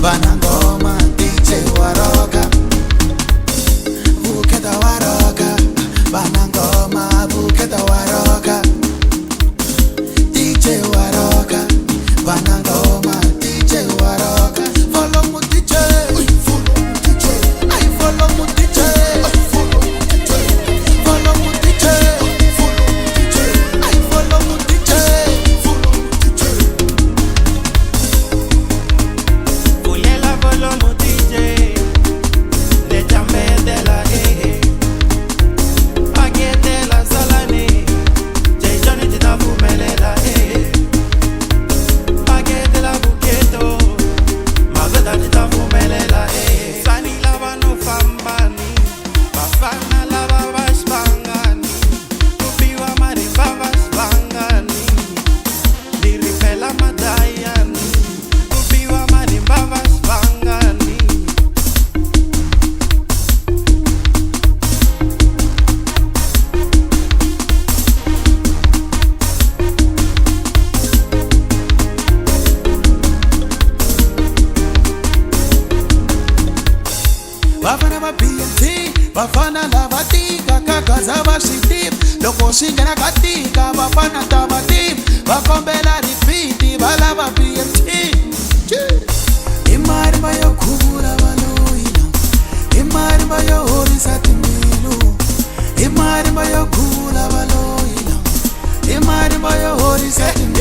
Banangoma DJ waroka Buketa waroka Banangoma buketa waroka DJ waroka Banangoma DJ waroka Follow mu DJ Follow mu DJ I follow mu DJ Follow mu DJ Follow mu DJ Follow mu DJ I follow mu DJ Follow mu DJ Ulela follow mu DJ Le jambe de la Paquete la salani Jay Johnny tita fumelela Paquete la buqueto Magada tita fumelela Sani lava no fambani Bafana lava bashbangani Kubiwa marimba bashbangani Diripela madayani Kubiwa marimba bashbangani Bafana ba BNT, bafana la batika, kakaza ba shitip, loko shingena katika, bafana tabatip, bakombela ripiti, bala ba BNT. Imari ba yo kubura baloina, imari ba yo horisa timilu, imari ba yo kubura baloina, imari ba yo horisa timilu.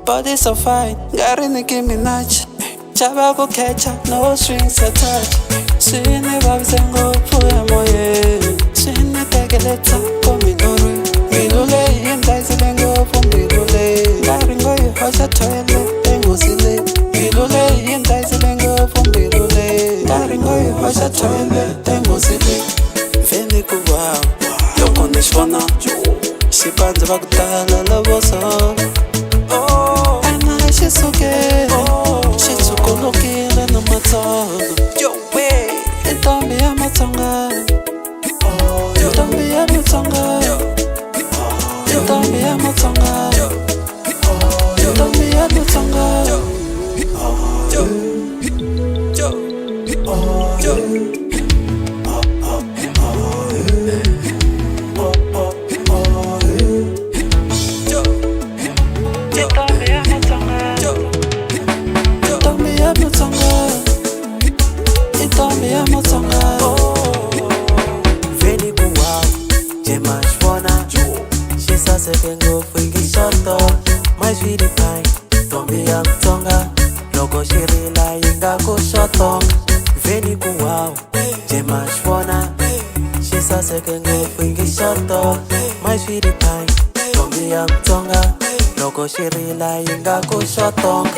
Body so fine, got in the give me notch. Chaba go catch up, no strings attached. Sine babzengo puya moye. Sine take a letter, come in Milule, and dice lengo from Milule. my sweetie pie. Tombi ya Tsonga, loko shirila inga kushotonga. Veni kuwao, jema shwana. Shisa sekengo fingi shoto. My sweetie pie, tombi ya Tsonga, loko shirila inga kushotonga.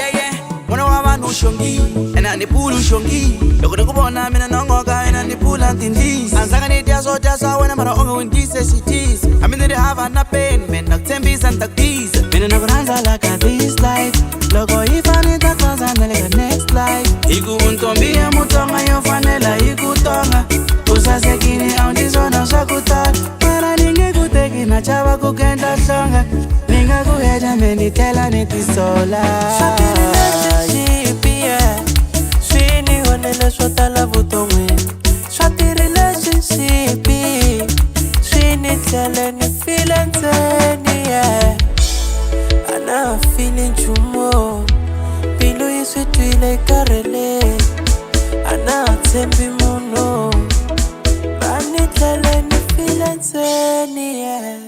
Mwana wa Vanhu shongi, ena ni pulu shongi. Loko nikubona mina nongoka, ena ni pula ntindisi. Ansaka ni jasa, wena mara onga windise sitis. Amine de hava na pain, men naktembisa ntakdisa. Mina nakuranza like a this life. Loko ifani takwaza na like a next life. Iku untombi ya mutonga, yofanela iku tonga. Usasekini au ndizona shakutal. Mara ninge kuteki na chava kukenda shonga. Ninga kuheja meni tela netisola. Swini wanele swata la butongwe. Swati relationship. Swini tele ni feeling teni, yeah. Ana feeling chumo. Pilu yiswe tuile karele. Ana tembi muno. Bani tele ni feeling teni, yeah.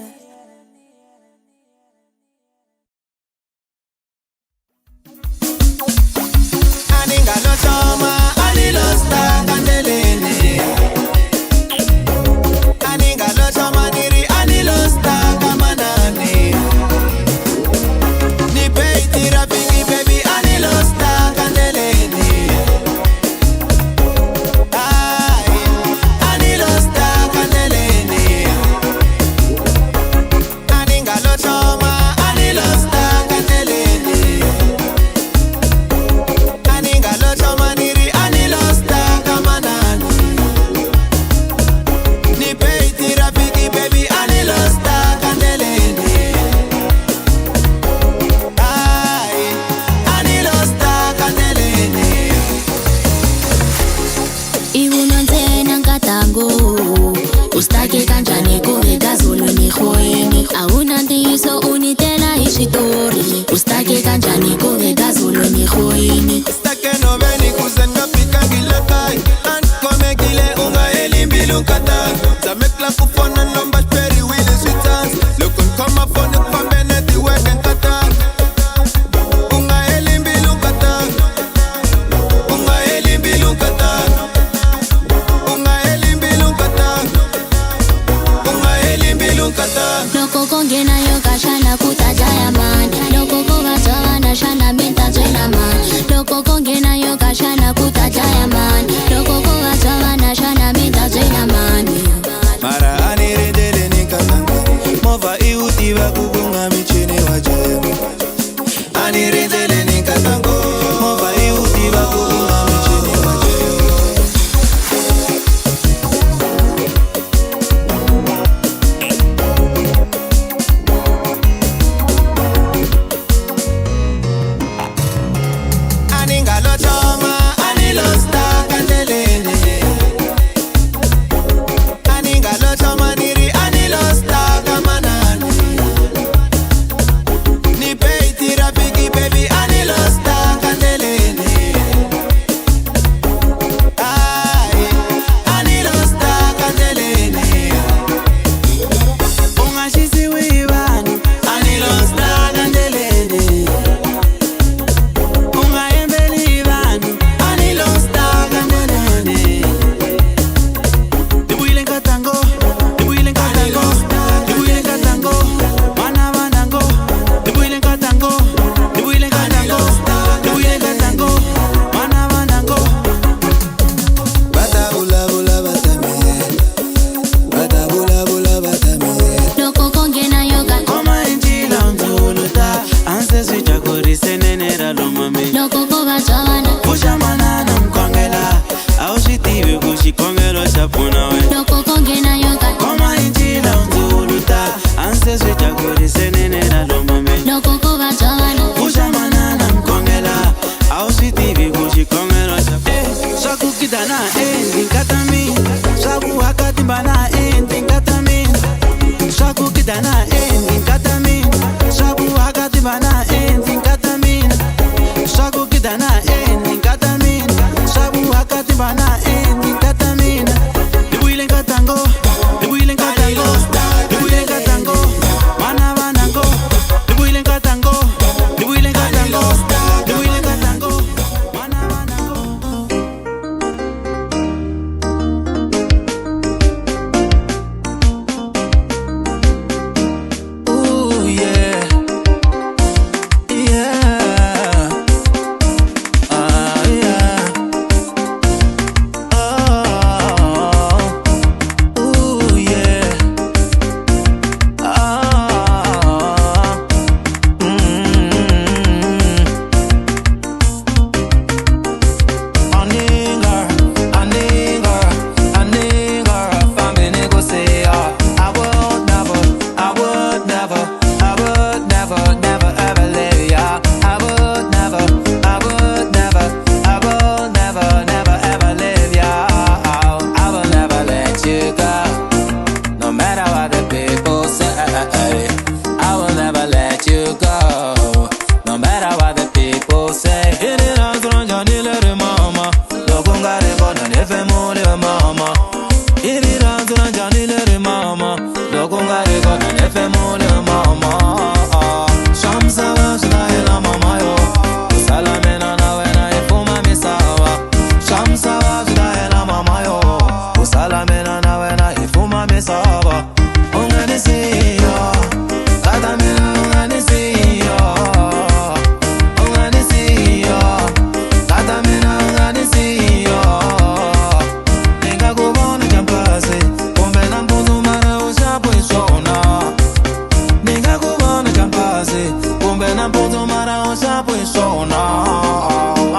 na poto mara onsa puisona.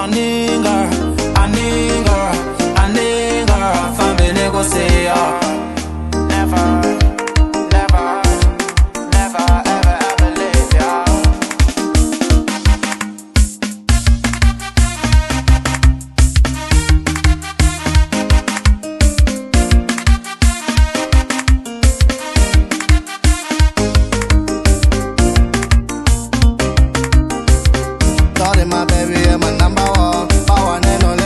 Aninga, fambe negocia. Never, ever leave ya. Sorry, my baby, you're my number one. One and only,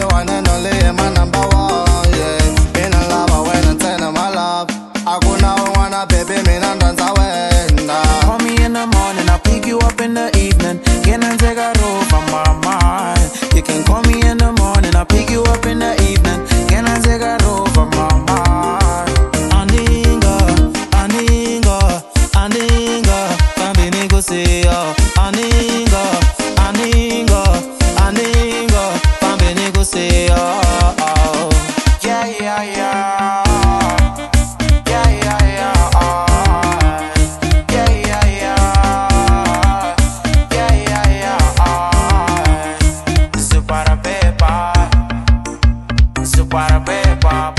you're my number one. Yeah, been a lover when I tell her my love. I go now, wanna baby, me and dance away. Call me in the morning, I'll pick you up in the evening. Can I take a roll from my mind? You can call me in the morning, I'll pick you up in the evening. Can I take a roll from my mind? Aninga, fambe negocia. Aninga, fambe negocia. Yeah, yeah, yeah. Para pepa.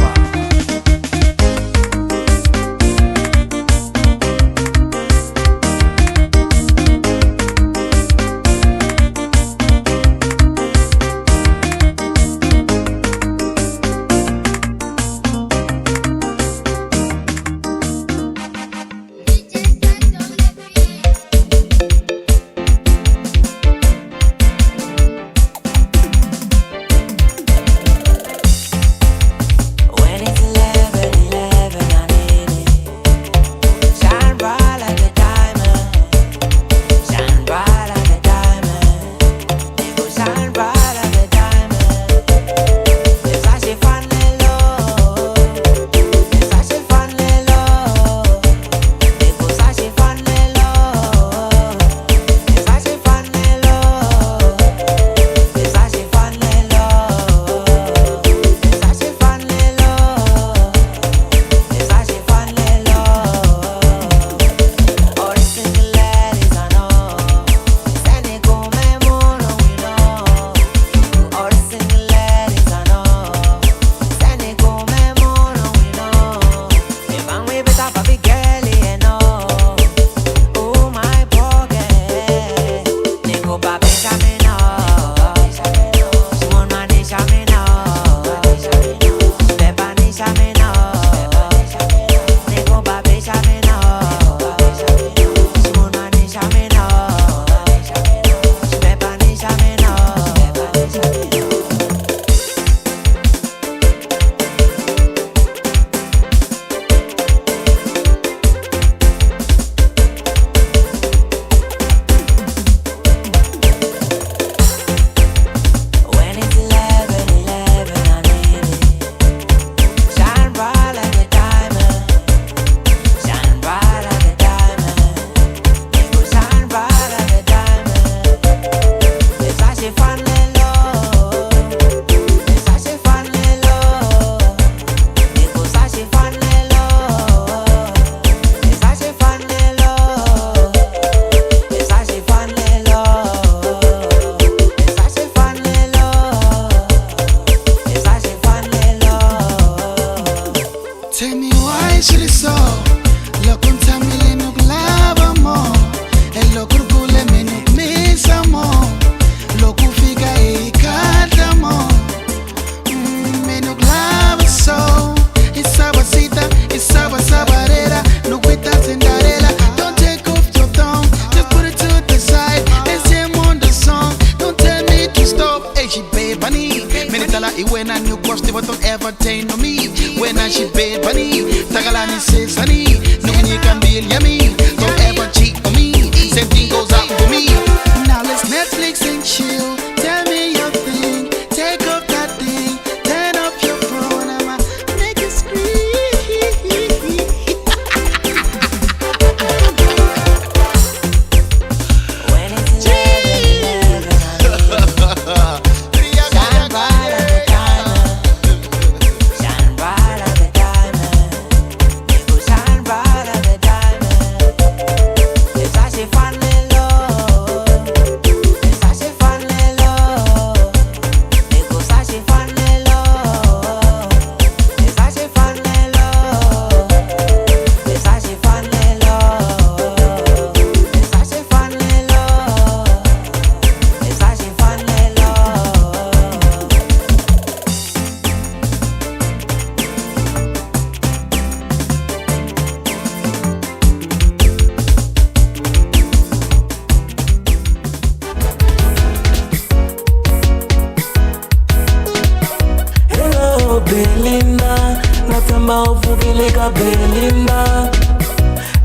ufukileka Belinda.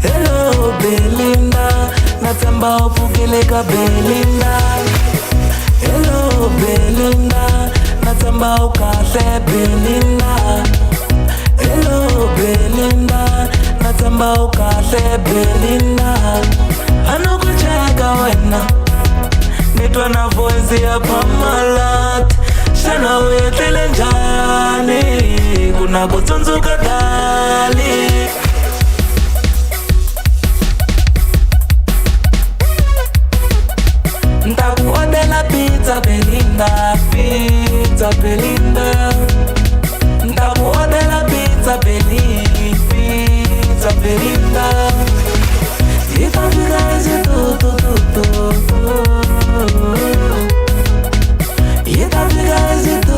Hello Belinda, natsamba ufukileka Belinda. Hello Belinda, natsamba ukahle Belinda. Hello Belinda, natsamba ukahle Belinda. Anokucheka wena, nitwa na voice ya pamalat. Shana uyetlele njani, kuna kutsonzuka dali. Ntakuodela pizza Belinda, pizza Belinda. Ntakuodela pizza Belinda, pizza Belinda. Itafika hizi tu. Itafika hizi tu.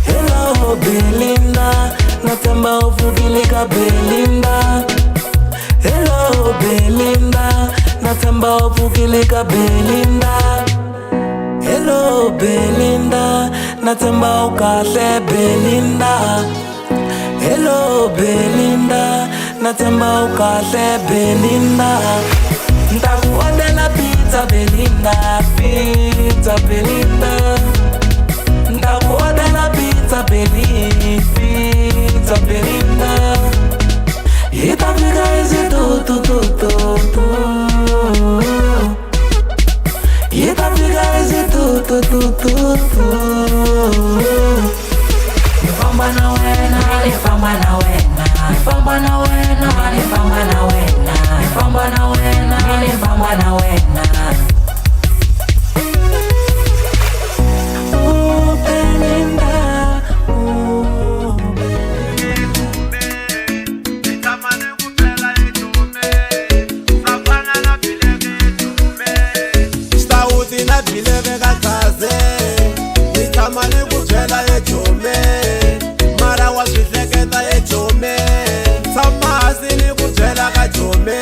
Hello Belinda, natsamba ufukileka Belinda. Hello Belinda, natsamba ufukileka Belinda. Hello Belinda, natsamba ukahle Belinda. Hello Belinda, natsamba ukahle Belinda. Ntakuodela pizza Belinda, pizza Belinda. Ntakuodela pizza Belinda, pizza Belinda. Itafika hizi tu. Itafika hizi tu. Nifamba na wena, nifamba na wena. Nifamba na wena, nifamba na wena. Nifamba na wena, nifamba na wena. Mara wa swihleketa ye Chauke, tsamasi ni ku byela ka Chauke.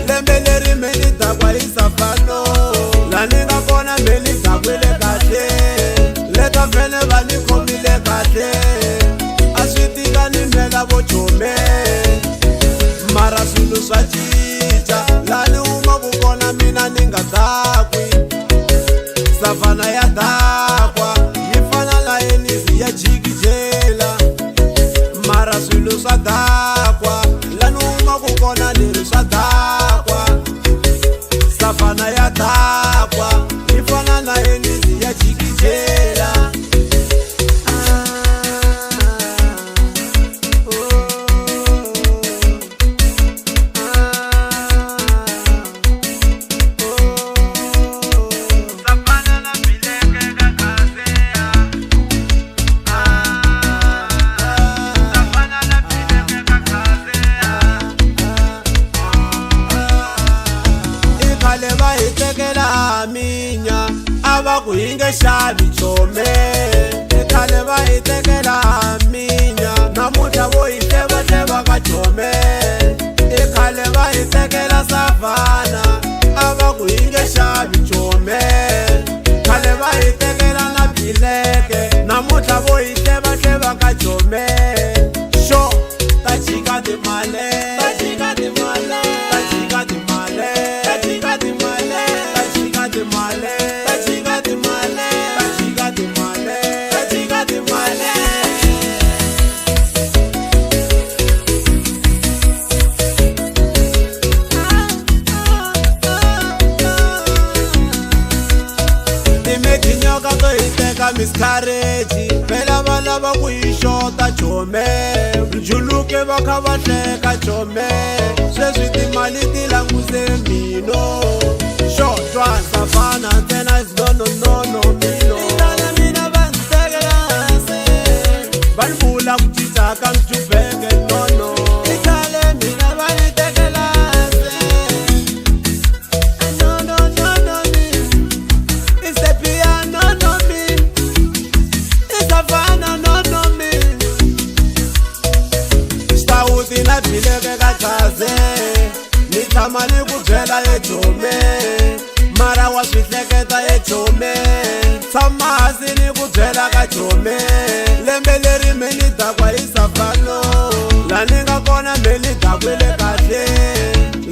Lembe leri meni dakwa hi safano, lani nga kona meni dakwile kahle. Leta vele va ni khomile kahle, a swi tika ni mhela vo Chauke. Mara swilo swa cinca, lani uma ku kona mina ni nga dakwi. Savana ya dakwa, yi fana la enisi ya jikijela. Mara swilo swa dakwa, lani uma ku kona leri swa dakwa. Savana ya dakwa, yi fana la enisi ya jikijela. Kuinge shabi Chauke, ekhale va itekela minya. Namuhla vo ihleva ka Chauke, ekhale va itekela savana. Ava kuinge shabi Chauke, khale va itekela na bileke. Namuhla vo ihleba hleba kajome sho tajika de male tajika de male tajika de male tajika de male tajika de male tajika de male tajika de male tajika de male. Imekinyoka to iteka miscarriage phela balaba kuyishota jome mjuluke bakhabahleka jome sweswi timali tilanguse mino shotwa savana tena is no mino itala mina bantekela se balbula kutitha kamjubeke no itale mina banitekela se no it's the piano no me it's the Vanhu no me stawuti na bileke kachaze nitama ni kubyela ejome mara wa swihleketa ejome tsamasi ni kubyela kajome lembe leri meni dakwa isafano lani nga kona meli dakwile kahle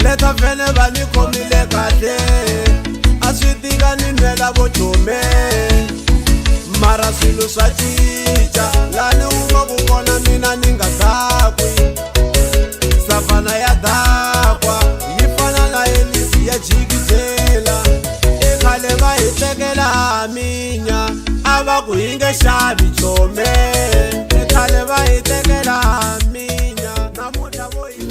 leta vene vani khomile kahle aswitika ni nwela vojome mara swilo swa cinca lani uma kukona mina ni nga dakwi savana ya dakwa yi fana na elisi ya jikijela ikhale va hi tekela minya a va ku hi nge xavi jome ikhale va hi tekela minya namuntlha vo hi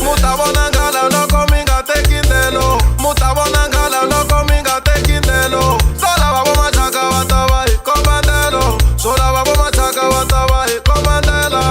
Mutabonangala loko minga tekindelo. Mutabonangala loko minga tekindelo. Sola babo machaka wataba ikomandelo. Sola babo machaka wataba ikomandela.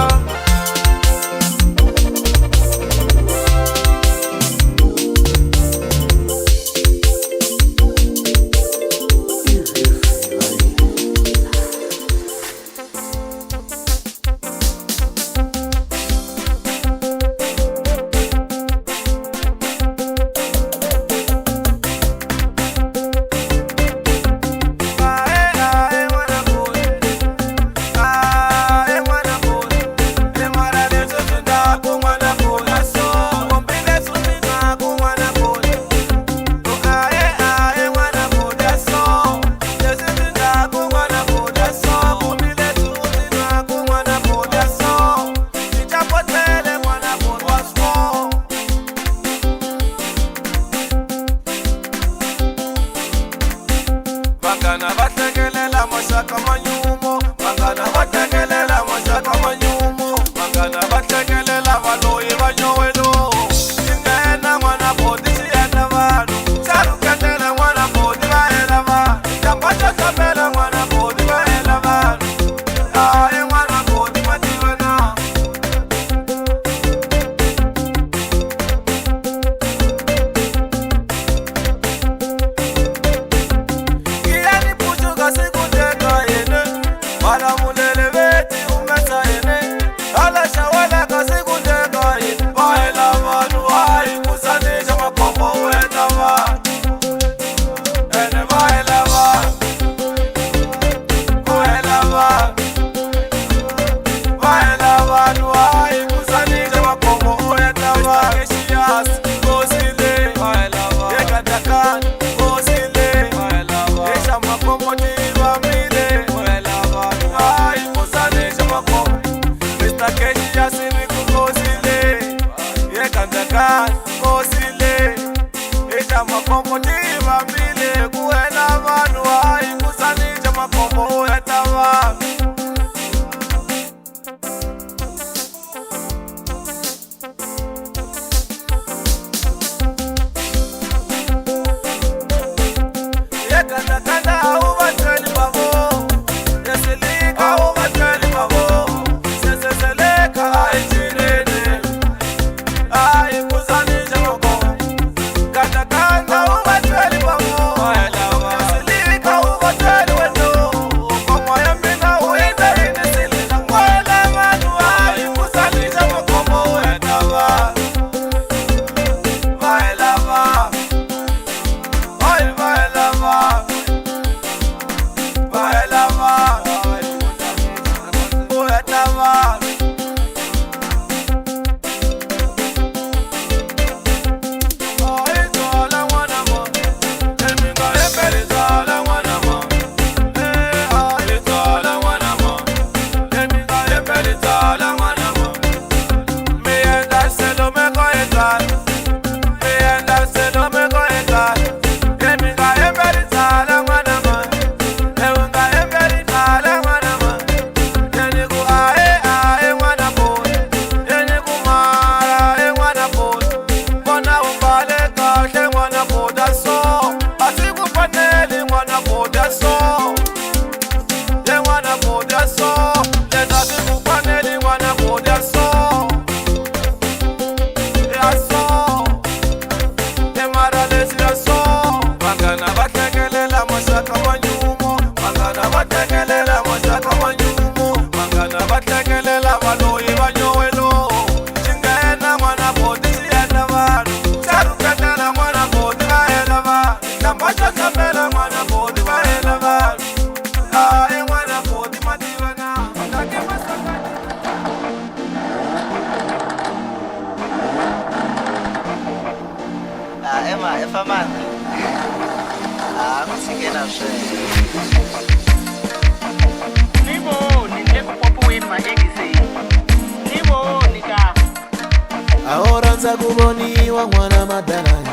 Ahora nza kuboniwa mwana madalani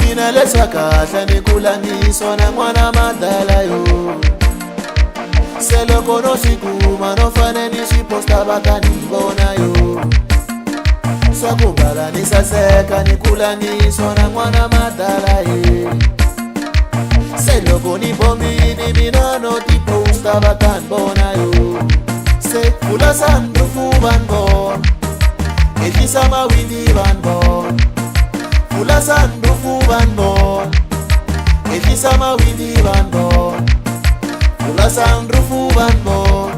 Mina leswa kahla nikulandiswa na mwana madala yo Se lo conosci kuma no faneni si posta batani bona yo. Sakubala ni saseka ni kula ni sona mwana madala ye. Se lo koni bombi ni minano ti posta batan bona yo. Se kula sandu fuban bon. Eti sama windi ban bon. Kula sandu fuban bon. Eti sama windi ban bon. Kula sandu fuban bon.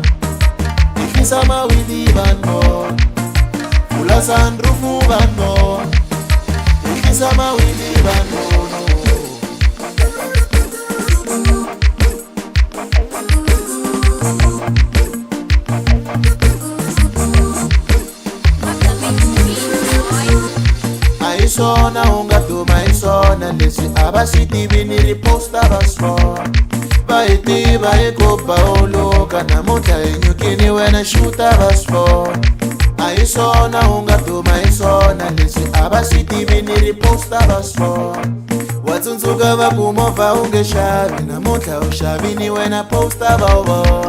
Eti sama windi ban bon. Kula sandu fuban bon. Eti sama windi ban bon. Maisona unga tu maisona lesi abasiti bini riposta basfo. Baiti baiko paolo kana mota enyukini wena shuta basfo. Maisona unga tu maisona lesi abasiti bini riposta basfo. Watsunzuka bakumova unge shabi na mota ushabini wena posta bawo.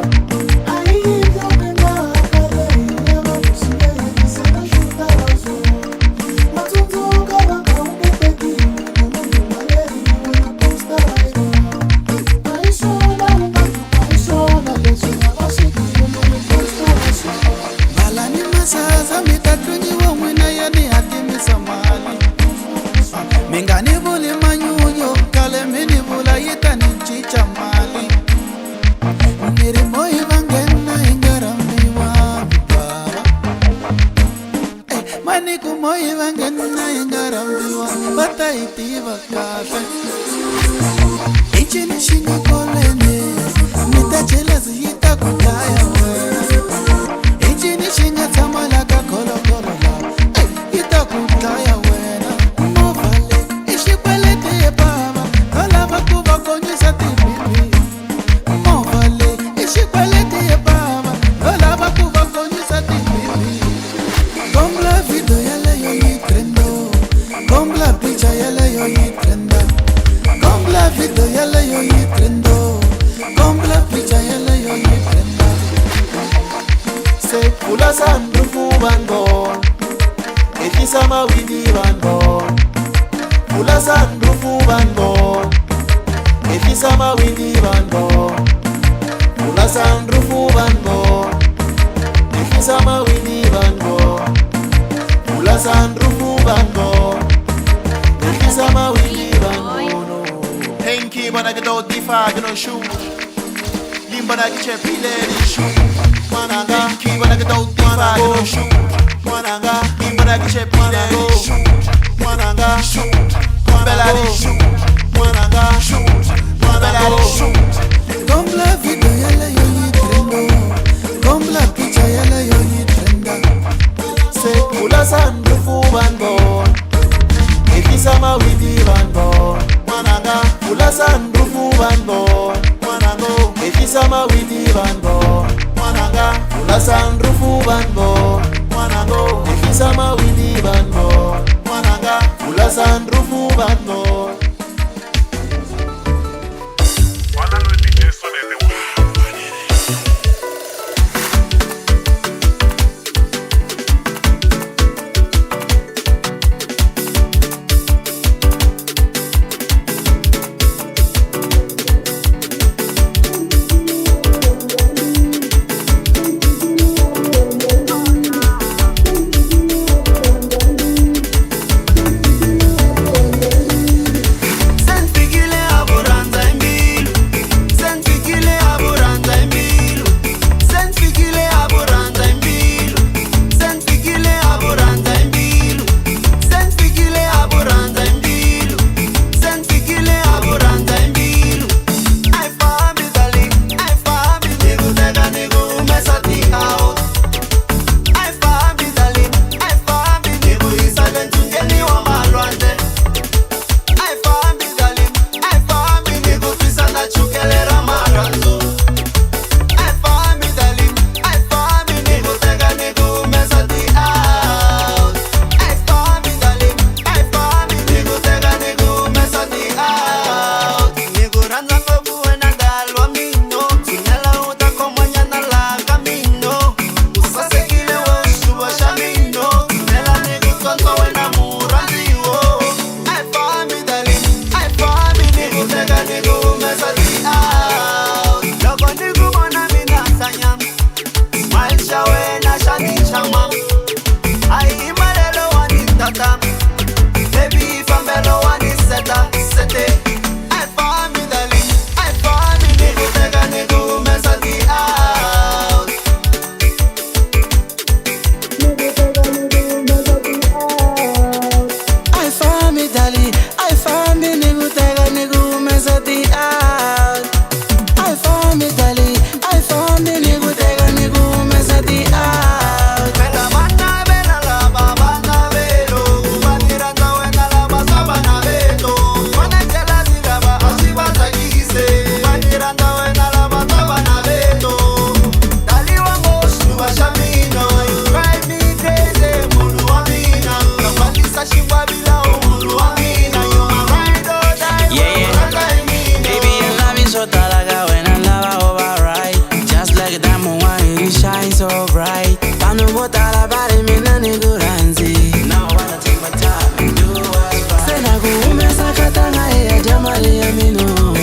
me know.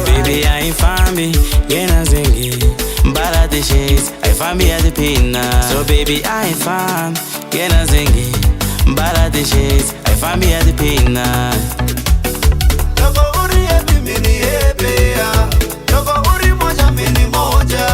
Baby, I ain't find me, yena zengi. Mbala the shades, I find me at the pina. So baby, I ain't find, yena zengi. Mbala the shades, I find me at the pina. Yoko uri epi mini epi ya. Yoko uri moja mini moja.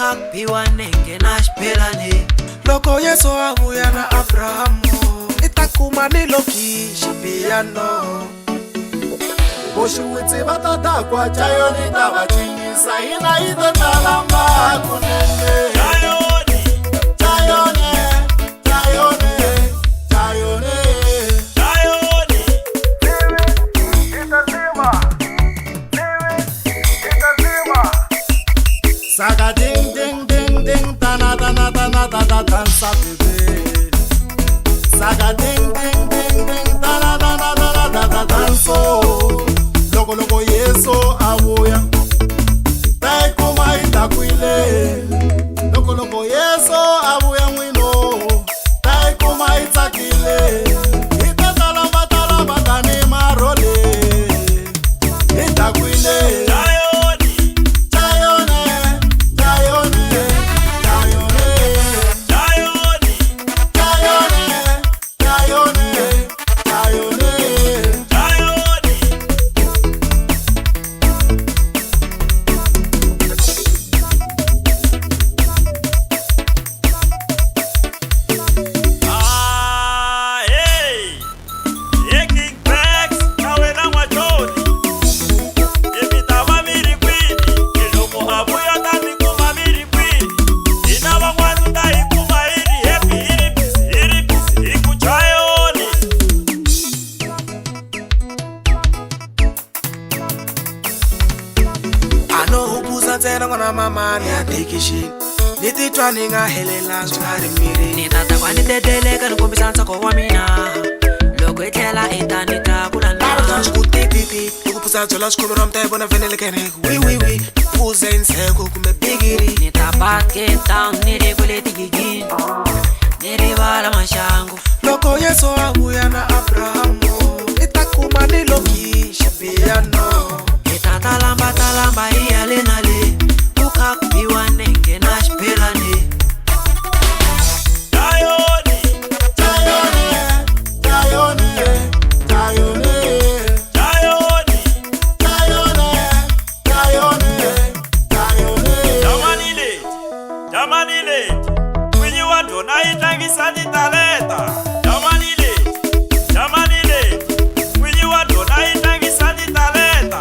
Ukakbiwa nenge na shpelane. Loko Yesu avuya na Abrahamu, itakuma niloki shipiano. Oshuwitsi batata kwa chayo nitawachingisa ina ito talamba kunene. Chayone, chayone, chayone, chayone, chayone. Itazima, itazima. Saga ding ding ding ding tana tana tana tana dansa bebe. Saga ding ding ding ding tana tana tana tana danso. Loko loko Yesu avuya, taikuma itakwile. Loko loko Yesu avuya mwino, taikuma itakile. Itatalamba talamba kani marole, itakwile. Chayone, chayone, chayone, chayone, chayone, chayone, chayone, chayone. Mama ni addiction. Niti twaninga helela zwari miri. Nitata kwa niteteleka nukumbisa nsako wa mina. Loko itela itanika kulala. Skutititi, ukupusa zola skumira mtebo na venele kene. Oui. Puze inseko kume bigiri. Nitapake town niri kuleti gigin. Niri wala mashangu. Loko Yesu avuya na Abrahamu, itakuma niloki shipiano. Itatalamba talamba iyale nale. Ukakbiwa nenge na shpelane. Chayone, chayone, chayone, chayone, chayone, chayone, chayone, chayone. Jamanile, when you want to night and it's a talenta. Jamanile, when you want to night and it's a talenta.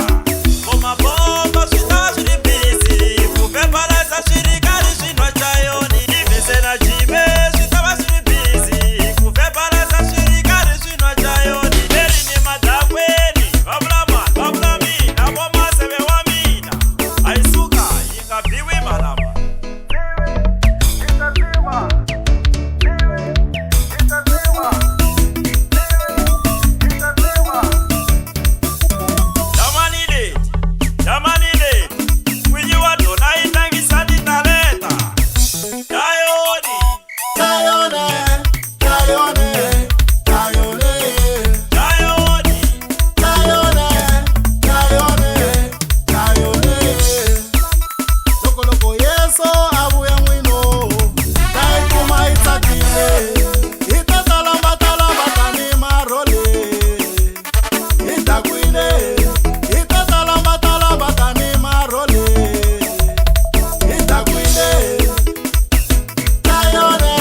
Mama bomba sita suri busy. Kupepala sa shirikari shino chayoni. Nimesena jime sita suri busy. Kupepala sa shirikari shino chayoni. Eri ni madakweni, babla mi, na mama sebe wa mina. Aisuka ikabiwi malama. Jamanile, when you are done, I think it's a talenta. Chayone, Chayone, chayone, chayone, chayone, chayone, chayone, chayone. Loko loko Yesu avuya mwino, taikuma itakile. Itatalamba talamba kani marole, itakwile. Itatalamba talamba kani marole, itakwile. Chayone,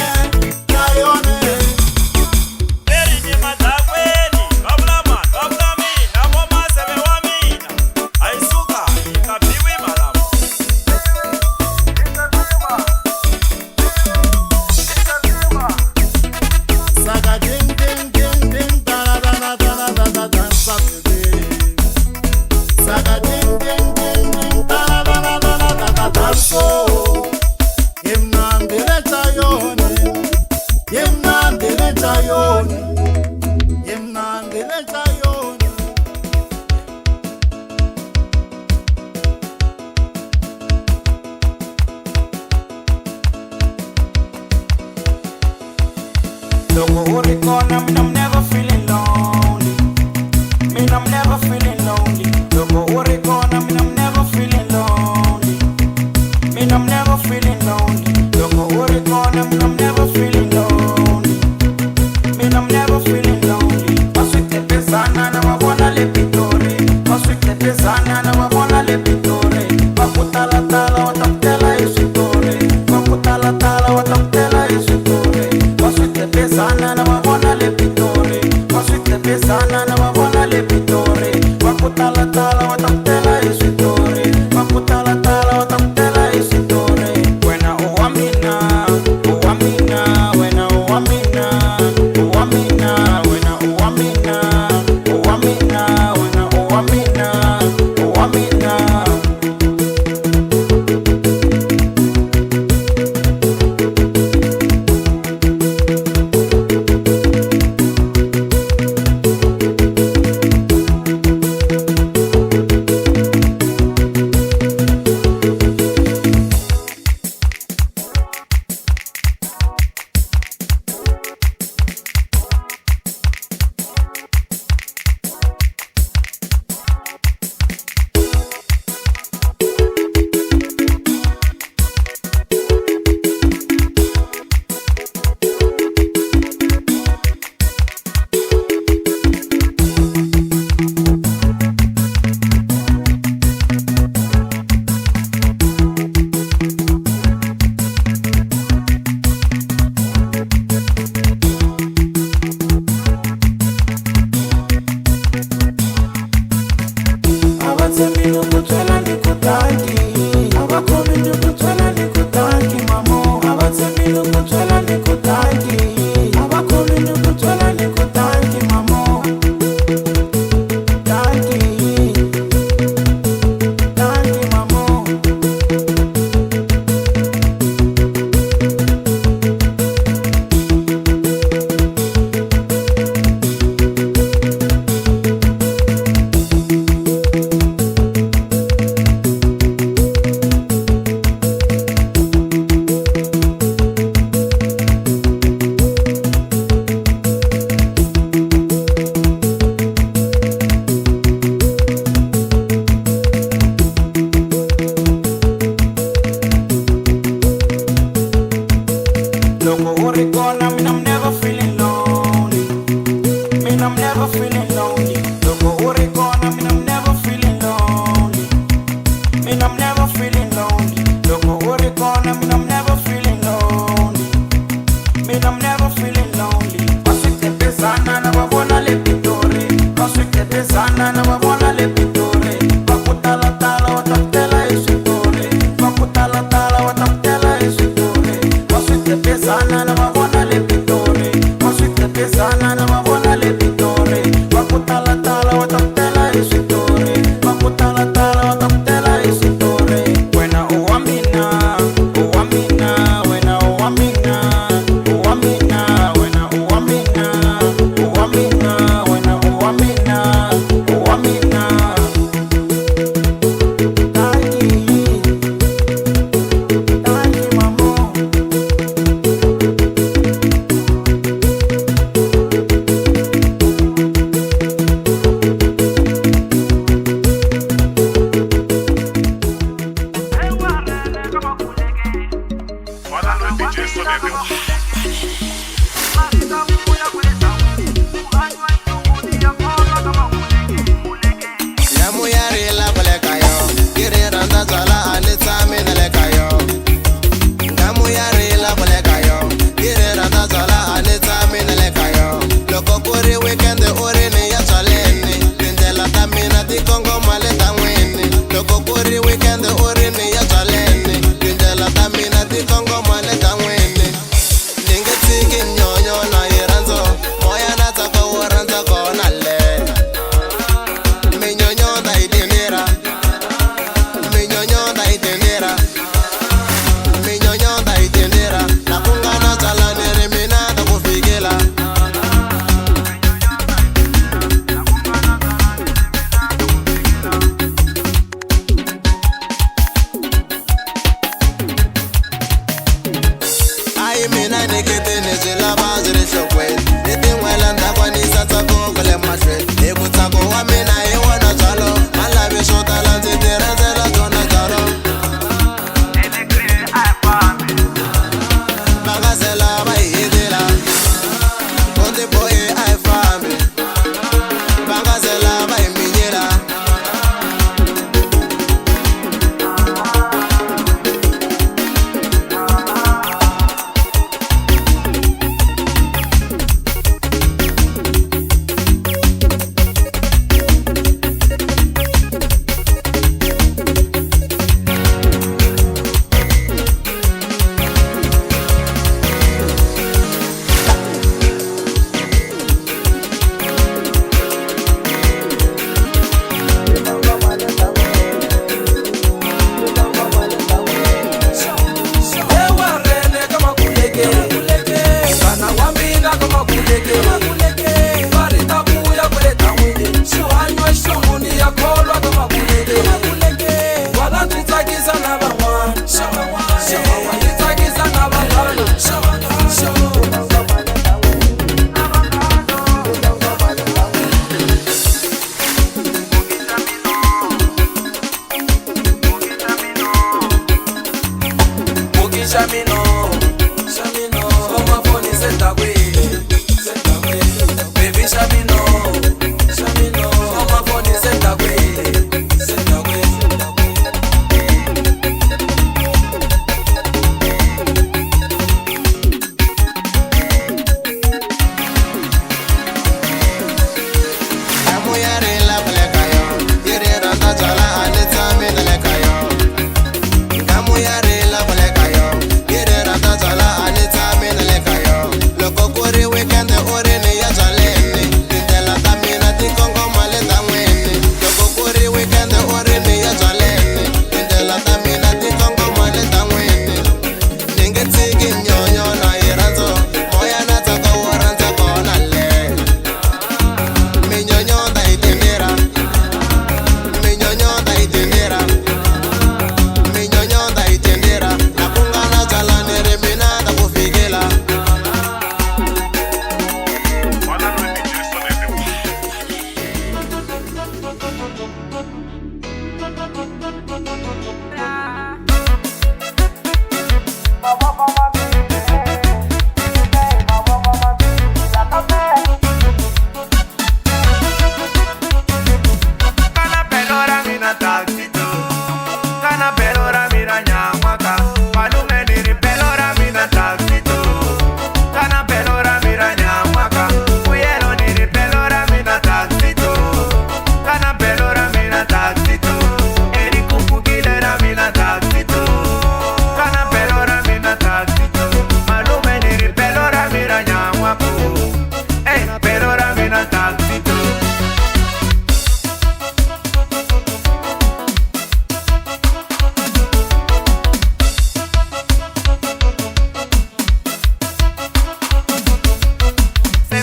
chayone. Eri ni madakweni, babla mi, na mama sebe wa mina. Aisuka ikabiwi malama. Saga ding ding ding ding tana tana tana tana dansa bebe. Saga ding ding ding ding tana tana tana tana danso. Yemnandele chayone, yemnandele chayone, yemnandele chayone. Look what it gonna mean, I'm never feeling lonely. Mean I'm never feeling lonely. Look what it gonna mean, I'm never feeling lonely. Mean I'm never feeling lonely. Look what it gonna mean, I'm never feeling lonely. Mean I'm never feeling lonely. Maswite pesana na mabona le pitore. Maswite pesana na mabona le pitore. Pakutala tala otaptela isitore. pesana na wabona le pitore. Waswite pesana na wabona le pitore. Wakutala tala watamtela isitore. Wakutala tala watamtela isitore. Wena uamina, uamina, wena uamina, uamina, wena uamina, uamina, wena uamina, uamina.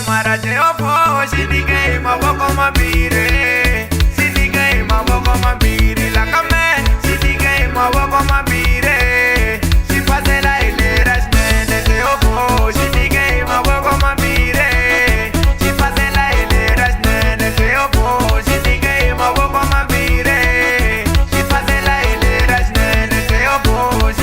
Semara Jeopo, Sinigay, Maboko Mabire, Sinigay, Maboko Mabire, la Kame, Sinigay, Maboko Mabire, Si Pasela Ileras Mene Jeopo, Sinigay, Maboko Mabire, Si Pasela Ileras Mene Jeopo, Sinigay, Maboko Mabire, Si Pasela Ileras Mene Jeopo,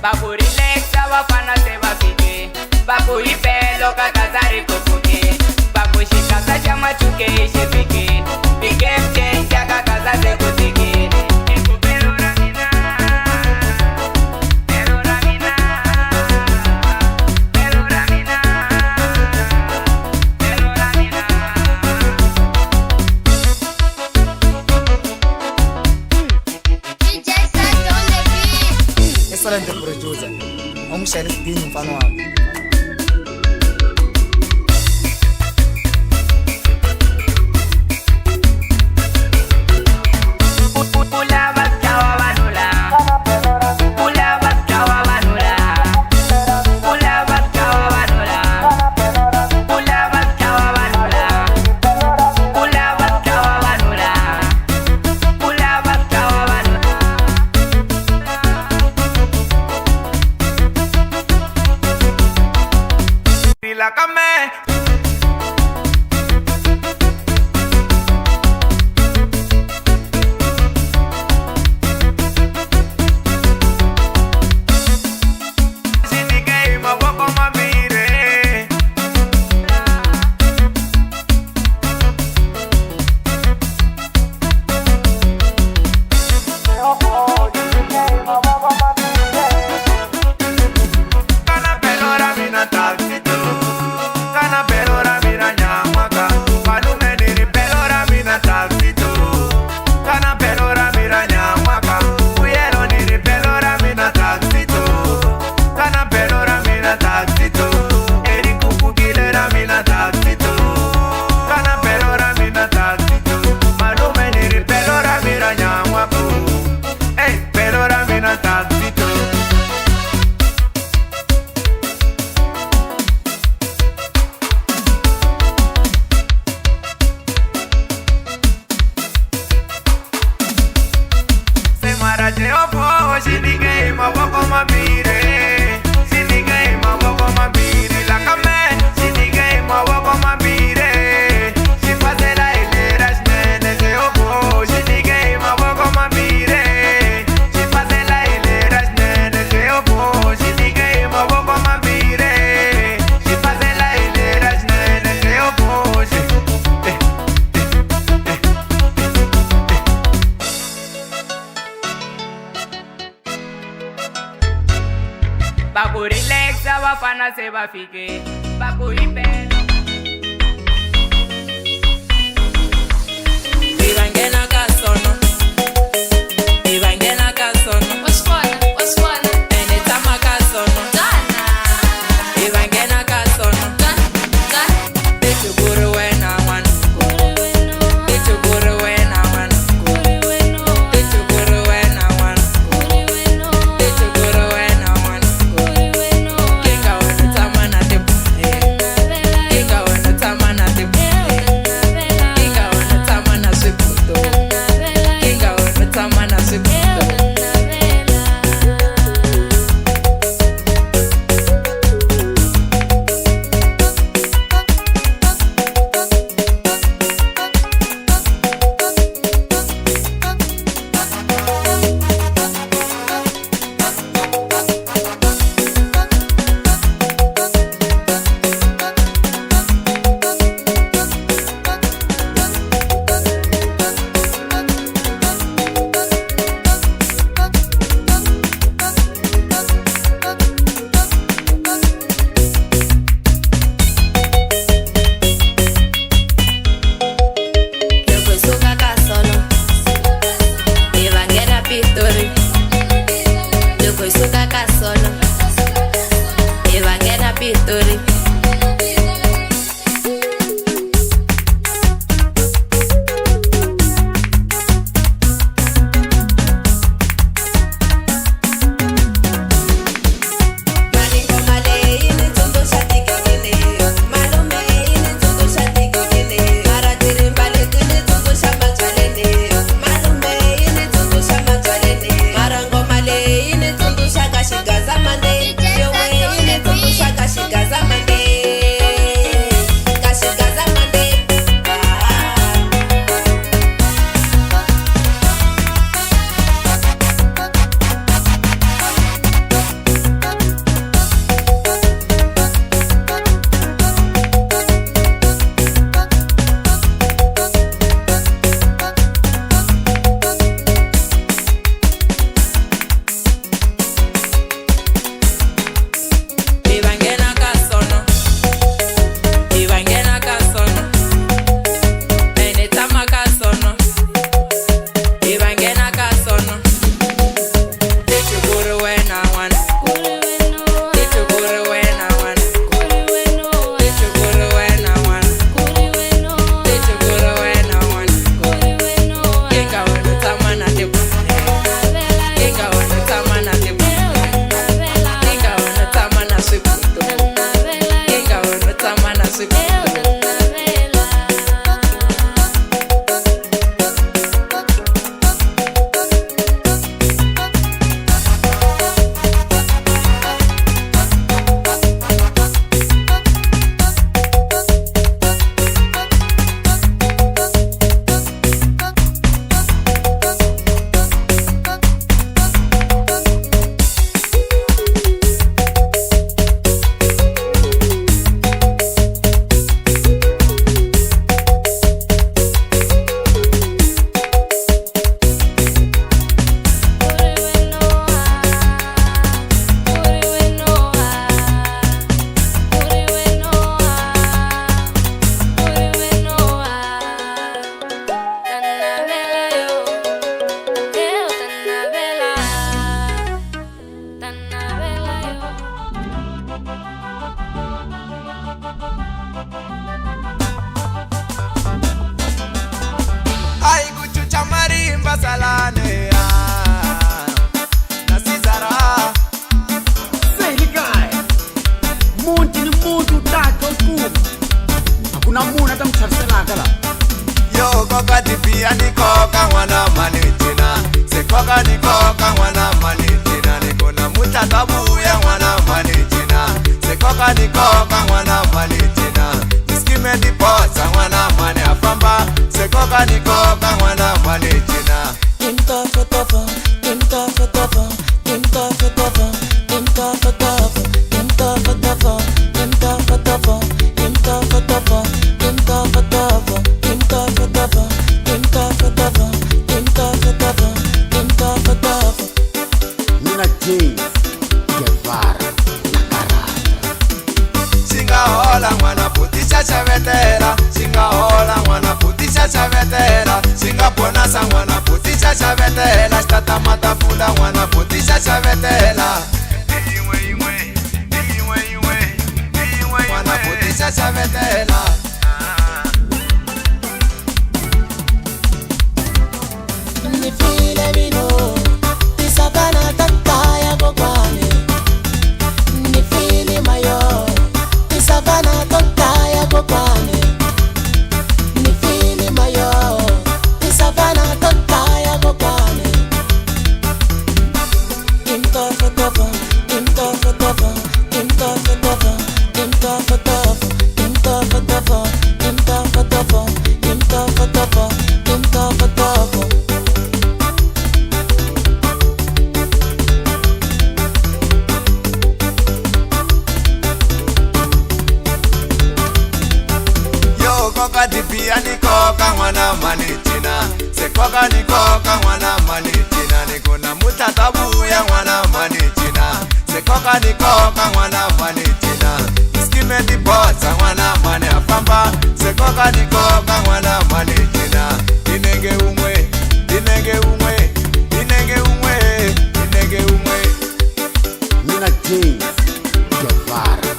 Bakurilexa wafana se bafike Bakuyipelo kakazari kufuke Bakushikaza Xama chuke ishifike Bige mchenja kakaza se kutike Pero ramina Pero ramina Pero ramina Pero ramina DJ set on the beat. Excellent producer. Ongishayela isidini mfana wami. Pula baskawa vanula Pula baskawa vanula Pula baskawa vanula Pula baskawa vanula Pula baskawa vanula Pula baskawa vanula la Kame. Sinigay, Maboko Mabire. Kana pelora mina taxi tu. Kana pelora mina nyamaka. Vanhu meniri pelora mina taxi tu. Kana pelora mina nyamaka. Uyelo niri pelora mina taxi tu. Kana pelora mina taxi tu. Eri kupukilera mina taxi tu. Kana pelora mina taxi tu. Vanhu meniri pelora mina nyamaka. Hey, pelora mina taxi tu. Semara Jeopo, Sinigay, Maboko Mabire, Sinigay, Maboko Mabire, la Kame, Sinigay, Maboko Mabire, Si Pasela Ileras Mene Jeopo, Sinigay, Maboko Mabire, Si Pasela Ileras Mene Jeopo, Sinigay, Maboko Mabire, Si Pasela Ileras Mene Jeopo, Bakurilexa wafana se bafike Bakuyipelo Ibangena kasono Ibangena kasono What's fun? Enetama kasono Dana. Ibangena kasono Bichuguru wena wana Bichuguru wena wana Bichuguru wena wana Bichuguru wena wana Kinga wena tamana tipu Kinga wena tamana tipu Kinga wena tamana swiputo Kinga wena tamana swiputo mwana puti chachavetela Stata matafula mwana puti chachavetela Mwana puti chachavetela Nifile vino Tisavana tataya kokwane Nifili mayo Tisavana tataya kokwane Nifili mayo Tisavana tataya kokwane Imtofotofo Imtofotofo Imtofotofo Imtofotofo Imtofotofo Imtofotofo Imtofotofo Imtofotofo Koka dipia ni koka mwana manitina Se koka ni koka mwana manitina Nikuna mutatabu ya mwana manitina Se koka ni koka mwana manitina Iskime di bota mwana mani afamba Se koka ni koka mwana manitina Inenge umwe, inenge umwe, inenge umwe, inenge umwe Mina James Guevara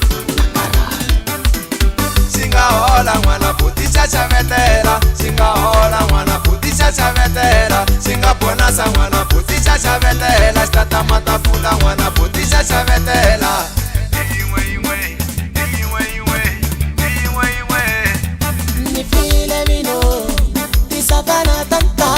Singahola mwana puti chachavetela Singahola mwana puti chachavetela Singaponasa mwana puti chachavetela Stata matafula mwana puti chachavetela Nifile vino Tisavana tanta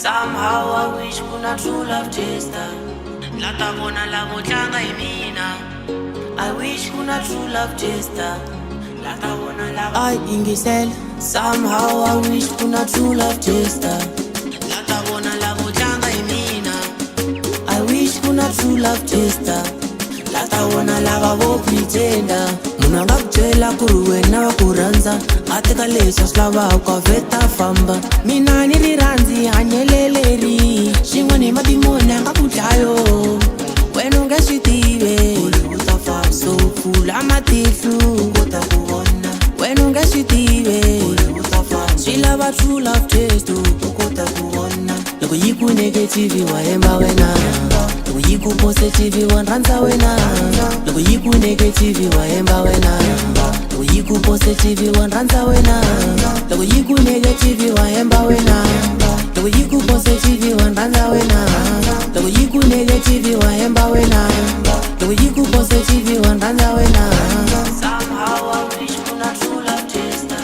Somehow I wish kuna true love tester. Lata bona lavo tlanga imina. I wish kuna true love tester. Lata bona lavo I ingisel. Somehow I wish kuna true love tester. Lata bona lavo tlanga imina. I wish kuna true love tester. Lata bona lava vo pretender. Muna ngakutshela kuri wena wa kuranza. Ateka leswi swi kwa veta famba. Mina ni rirhandzi hanyeleleri. Xin'we ni matimoni anga ku dlayo. Wena unge swi tivi u ta fa so pfula matihlo kota ku vona. Wena unge swi tivi u ta fa swi lava true love test u kota ku vona. Loko yi ku negative wa hemba wena. Loko yi ku positive wa rhandza wena. Loko yi ku negative wa hemba wena. Loko yi ku positive wa rhandza wena. Loko yi ku negative wa hemba wena. Loko yi ku positive wa rhandza wena. Loko yi ku negative wa hemba wena. Loko yi ku positive wa rhandza wena. Somehow I wish kuna true love tester.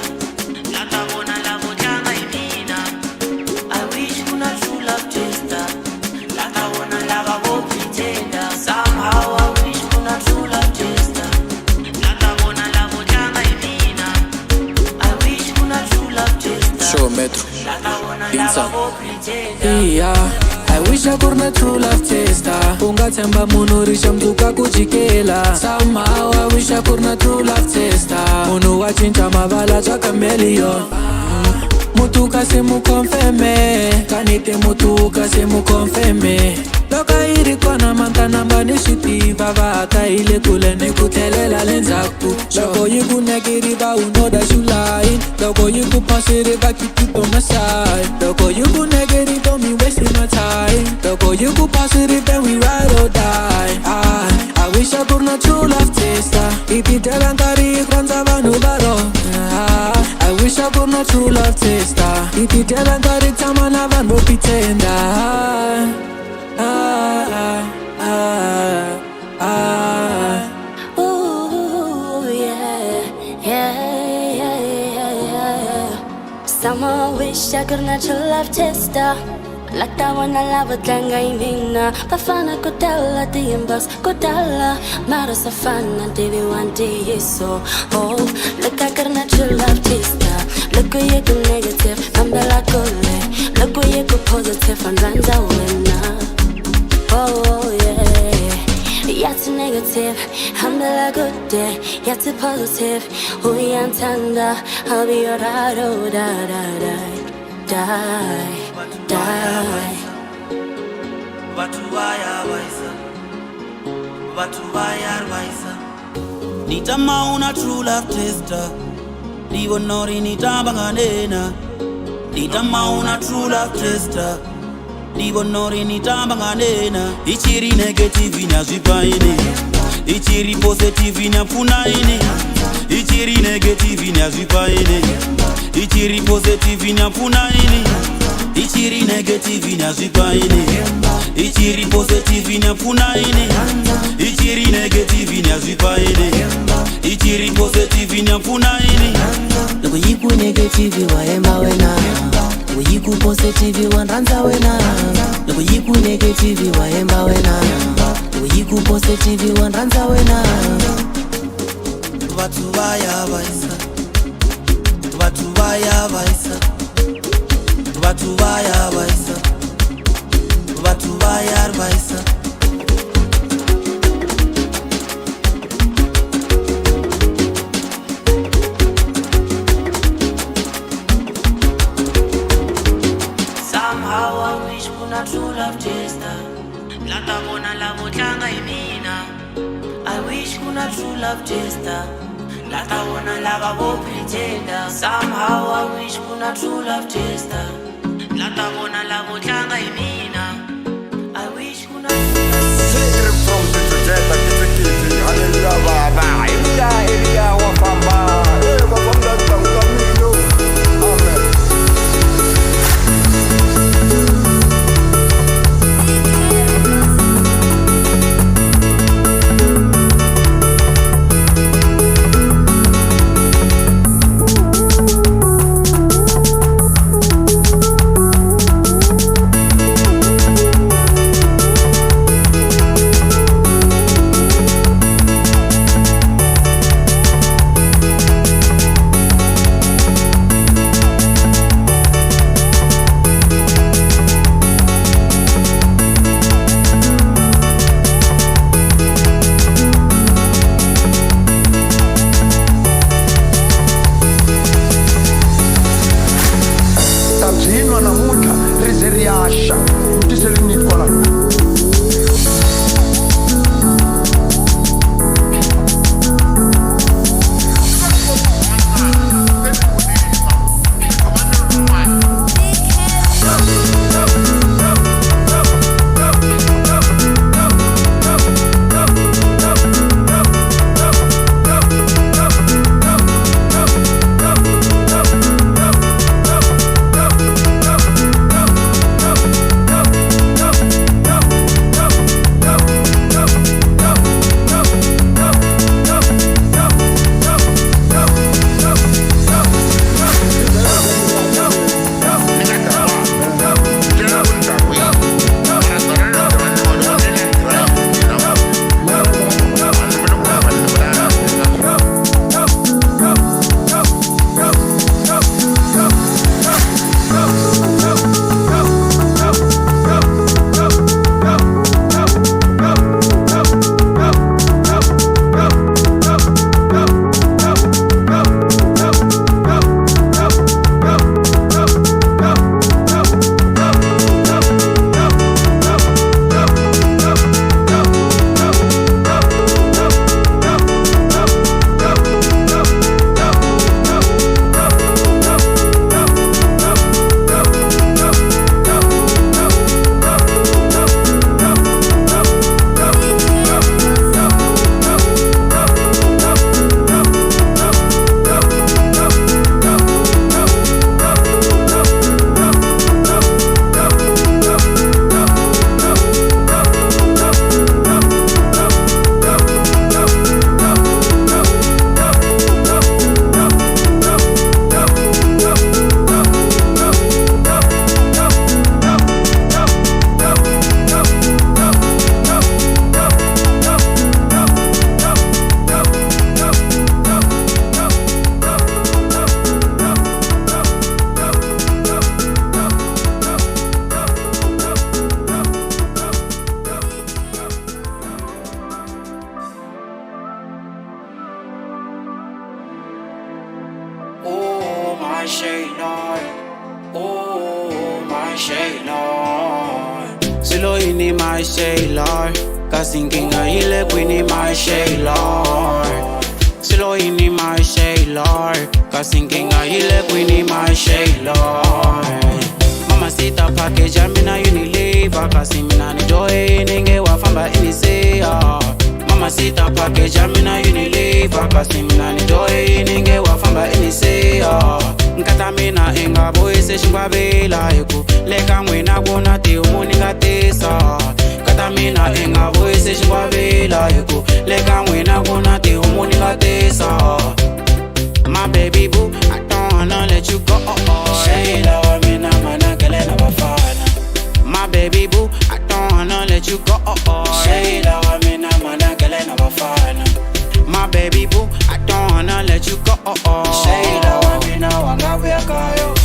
Lata bona lavo tlanga imina. I wish kuna true love tester. Lata bona lava vo pretender. Somehow I wish kuna true love tester. Lata bona lavo tlanga imina. I wish kuna true love tester. Show Metro. Lata bona lava vo pretender. Yeah. I wish I could not true love tester. Ungathemba munhu risha mzuka kujikela. Somehow I wish I could not true love tester. Munhu wa cinca mavala bya chameleon. Mutuka se mu confirme. Kanite mutuka se mu confirme. Loko yi ri kona mantanamba ni swi tiva va ta ile kule ni ku tlhelela le ndzhaku. Loko yi ku negeriva u know that you lying. Loko yi ku positive keep it on my side. Loko yi ku negative don't be wasting my time. Loko yi ku positive then we ride or die. I wish I could not true love tester. Iti tela nkari kwanza vanhu varo. I wish I could not true love tester. Iti tela nkari tama na vanhu pretender. Ooh, yeah. Someone wish I could not your love tester. Like that one I love it, tlanga imina. Bafana kudala the inbox, kudala. Mara safana, David one day so. Oh, look I could not your love tester. Look where you go negative, I'm the la gole. Look where you go positive, and runs away. Oh yeah, yeah to negative, I'm the la good day. Yeah to positive, who you Tsonga, I'll be your ride, oh die. Watu waya waisa. Nitama una true love tester. Nivo nori nitamba nganena. Nitama una true love tester. Nivo nori nitamba nganena. Ichiri negative ina zvipaini. Ichiri positive ina funaini. Ichiri negative ina zvipaini. Ichiri positive ina funaini. Ichiri negative ina zvipaini. Ichiri positive ina funaini. Ichiri negative ina zvipaini. Ichiri positive ina funaini. Loko yi ku negative wa hemba wena. Loko yi ku positive wa rhandza wena. Loko yi ku negative wa hemba wena. Loko yi ku positive wa rhandza wena. Watu waya waisa. Watu waya waisa. Watu waya waisa. Watu waya waisa. Somehow I wish kuna true love tester. Lata bona lavo tlanga imina. I wish kuna true love tester. Lata bona lava vo pretender. Somehow I wish kuna true love tester. Lata bona lavo tlanga imina. I wish kuna Shaylor. Oh, my Shaylor. Silo ini my Shaylor. Kasinkinga ile kwini my Shaylor. Silo ini my Shaylor. Kasinkinga ile kwini my Shaylor. Mama sita package amina Unilever. Kasimina ni joy ninge wafamba inisea. Mama sita package amina Unilever. Kasimina ni joy ninge wafamba inisea. Nkata mina inga boy se shingwabela eku. Leka mwena gona te umuni gatesa. Nkata mina inga boy se shingwabela eku. Leka mwena gona te umuni gatesa. My baby boo, I don't wanna let you go. Shayla wa mina mana kele na bafana. My baby boo, I don't wanna let you go. Shayla wa mina mana kele na bafana. My baby boo, I don't wanna let you go. Shayla wa mina wanga vyakayo.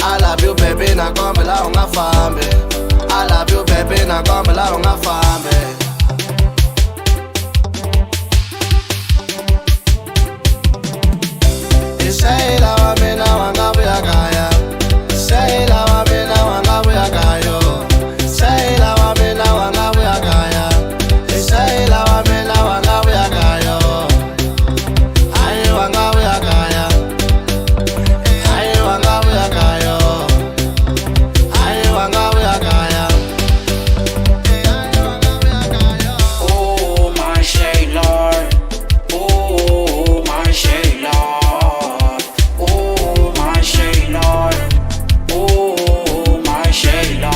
I love you baby na kombe la ungafambe. I love you baby na kombe la ungafambe. Shayla wa mina wanga vyakaya. Shayla wa mina wanga vyakayo. Shayla wa mina wanga vyakaya. Shayla wa mina wanga vyakayo. Ayi wanga vyakaya. Ayi wanga vyakayo. Ayi wanga vyakaya. Oh my Shaylor. Oh my Shaylor. Oh my Shaylor. Oh my Shaylor.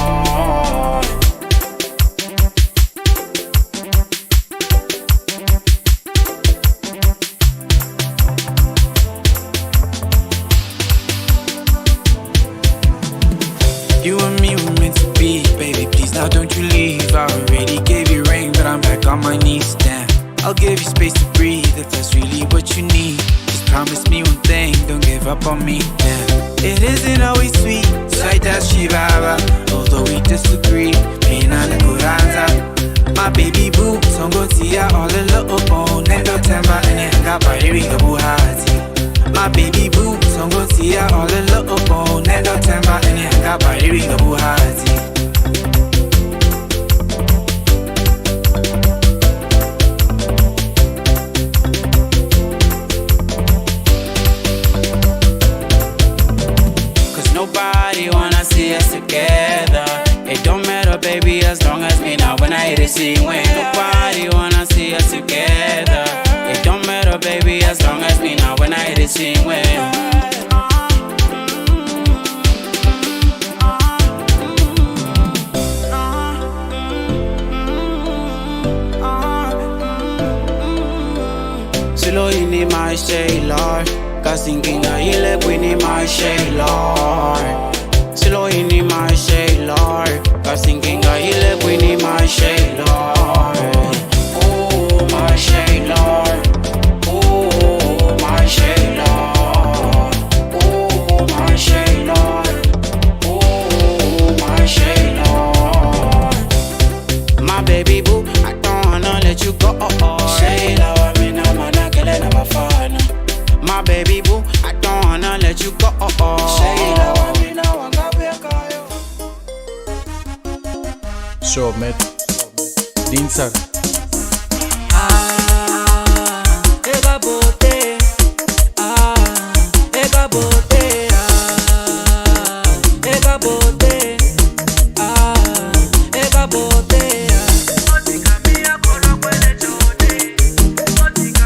You and me were meant to be, baby, please now don't you leave. I already gave you rain, but I'm back on my knees, damn. I'll give you space to breathe if that's really what you need. Just promise me one thing, don't give up on me, damn. It isn't always sweet, sight that Shibaba. Although we disagree, Pina na Kuranza. My baby boo, Tsonga tia all alone. Nendo temba ene hanga pari the buhati. My baby boo, Tsonga tia all alone. Nendo temba ene hanga pari the buhati. Nobody wanna see us together. It don't matter, baby, as long as me now when I hit it, see when. Nobody wanna see us together. It don't matter, baby, as long as me now when I hit it, see when. Silo ini my Shaylor. Kasinkinga ile kwini my Shaylor. Silo ini my Shaylor. Kasinkinga ile kwini my Shaylor. Oh my Shaylor. Oh my Shaylor. Oh my Shaylor. Oh my Shaylor. My baby boo, I don't wanna let you go. Shayla wa mina mana kele na bafana. My baby boo, I don't wanna let you go. Shayla wa mina wanga vyakayo. Show up, mate. Dinsdag. Ega bote. Ega bote. Ega bote. Ega bote. Otika mia kono kwele chode. Otika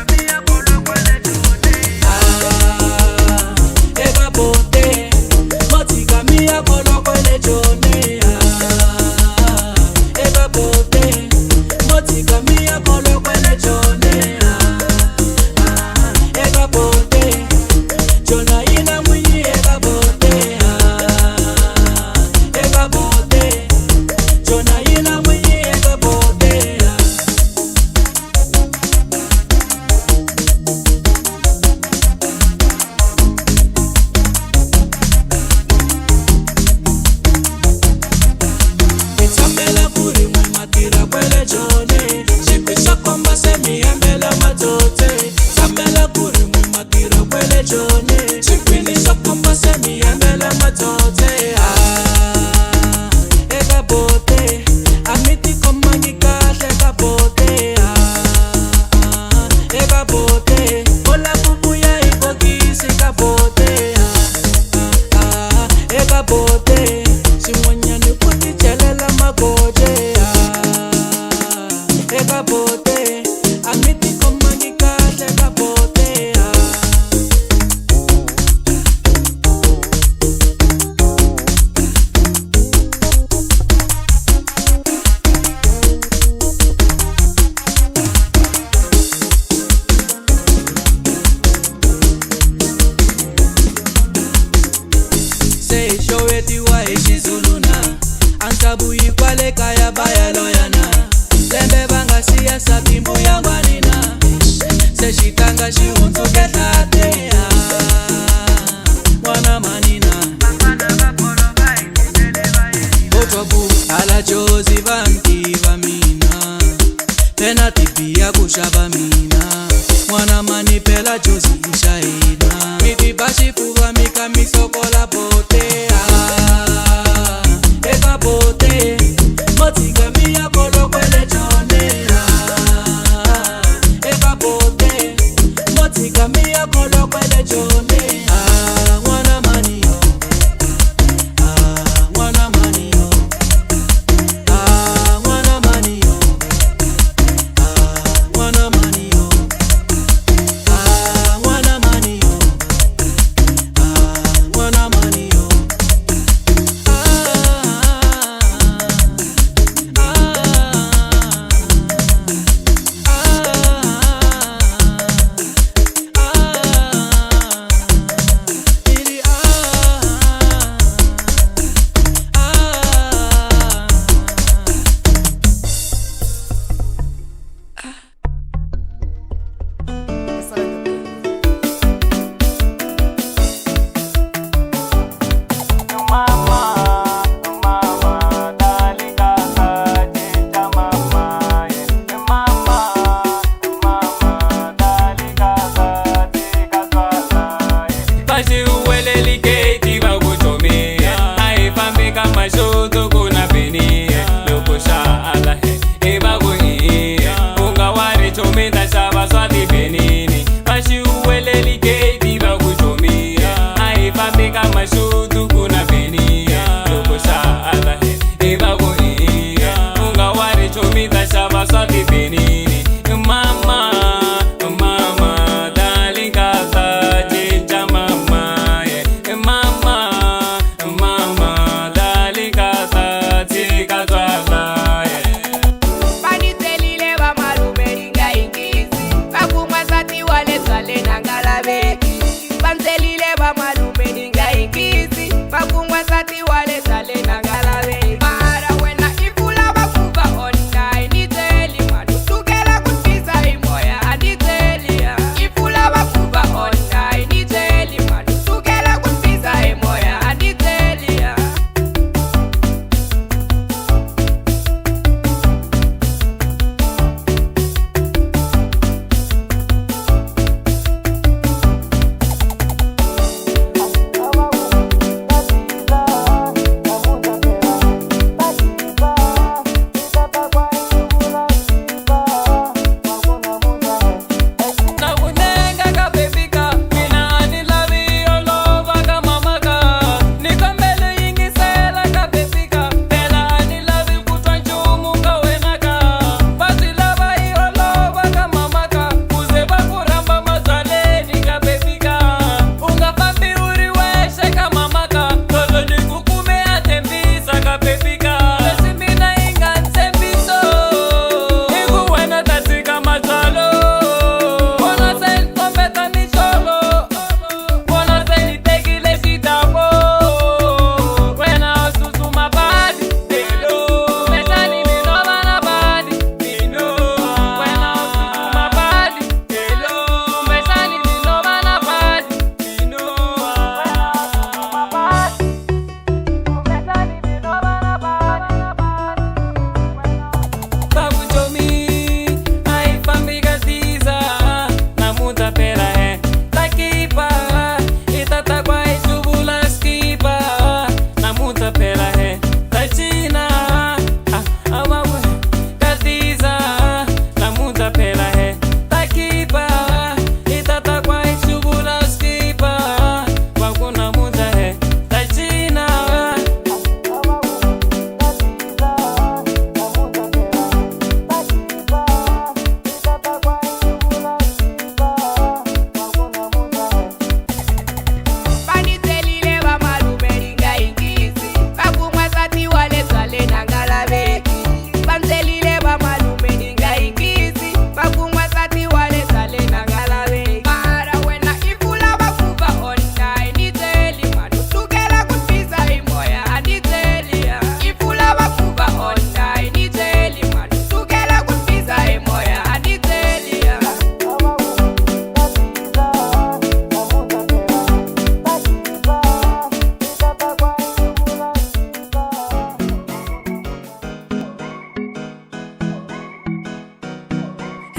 Antabuyi kwale kaya baya loyana Lembe banga siya sabimbu ya ngwanina Se shitanga shihuntu ketate Mwana manina Botobu ala jozi vanti vamina Pena tipia kushaba mina Mwana mani pela jozi ishaina Miti bashi fuva mika misokola potea Eka pote Motika miya kolo kwele chonera Eka pote Motika miya kolo kwele chonera Mwana mani yo Mwana mani yo Mwana mani yo Mwana mani yo Mwana mani yo Mwana mani yo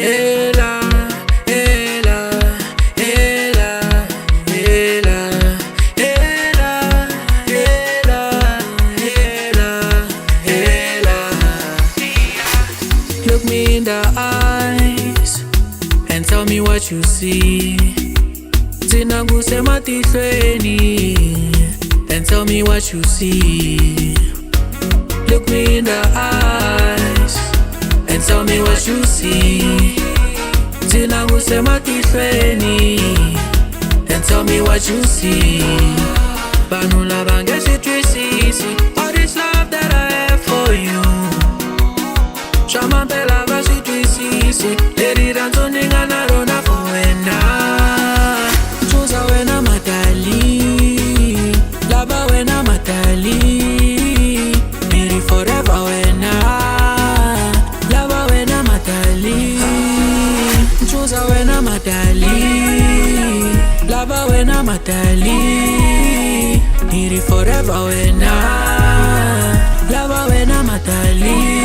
Ela, ela, ela, ela, ela, ela, ela. Look me in the eyes and tell me what you see. Zina kusema tihlweni and tell me what you see. Look me in the eyes and tell me what you see. Zina kusema tihlweni and tell me what you see. Vanhu lava ngesitwisisi all this love that I have for you. Shama mpela vasitwisisi leri rhandzu ni nga na rona for wena. Chuza wena matali, lava wena matali. Miri forever wena, lava wena matali. Chuza wena matali, lava wena matali. Miri forever wena, lava wena matali.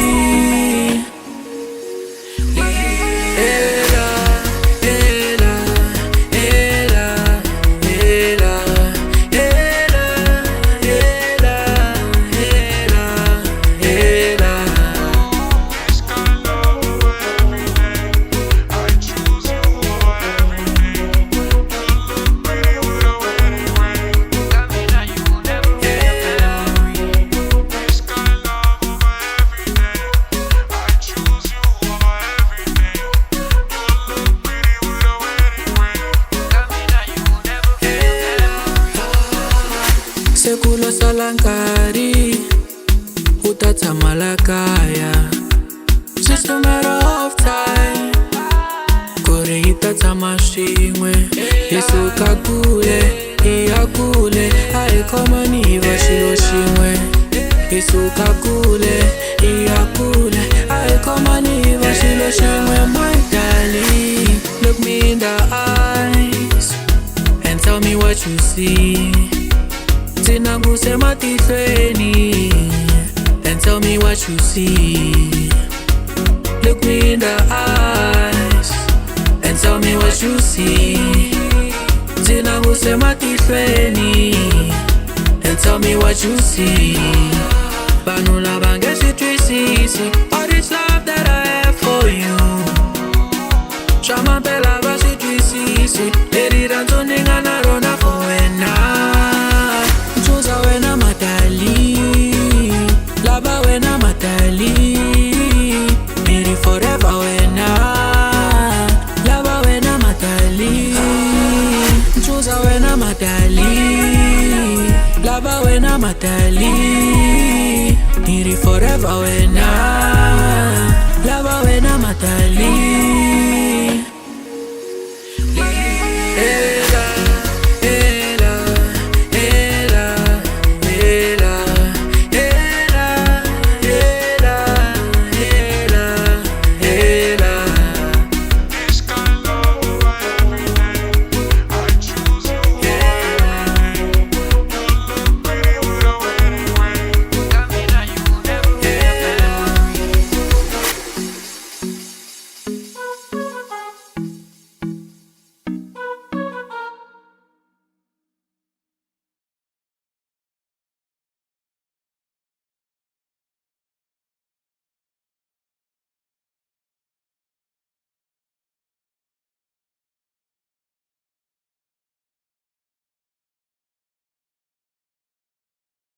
Sekulo salankari utatama la kaya. Just a matter of time kore itatama swin'we. Yesu kakule iyakule aikoma niva xilo xin'we. Yesu kakule iyakule aikoma niva xilo xin'we. My darling, look me in the eyes and tell me what you see. Zina kusema tihlweni and tell me what you see. Look me in the eyes and tell me what you see. Zina kusema tihlweni and tell me what you see. Vanhu lava ngesitwisisi all this love that I have for you. Shama mpela vasitwisisi leri rhandzu ni nga na rona for wena. Chuza wena matali, lava wena matali. Miri forever wena, lava wena matali. Chuza wena matali, lava wena matali. Miri forever wena,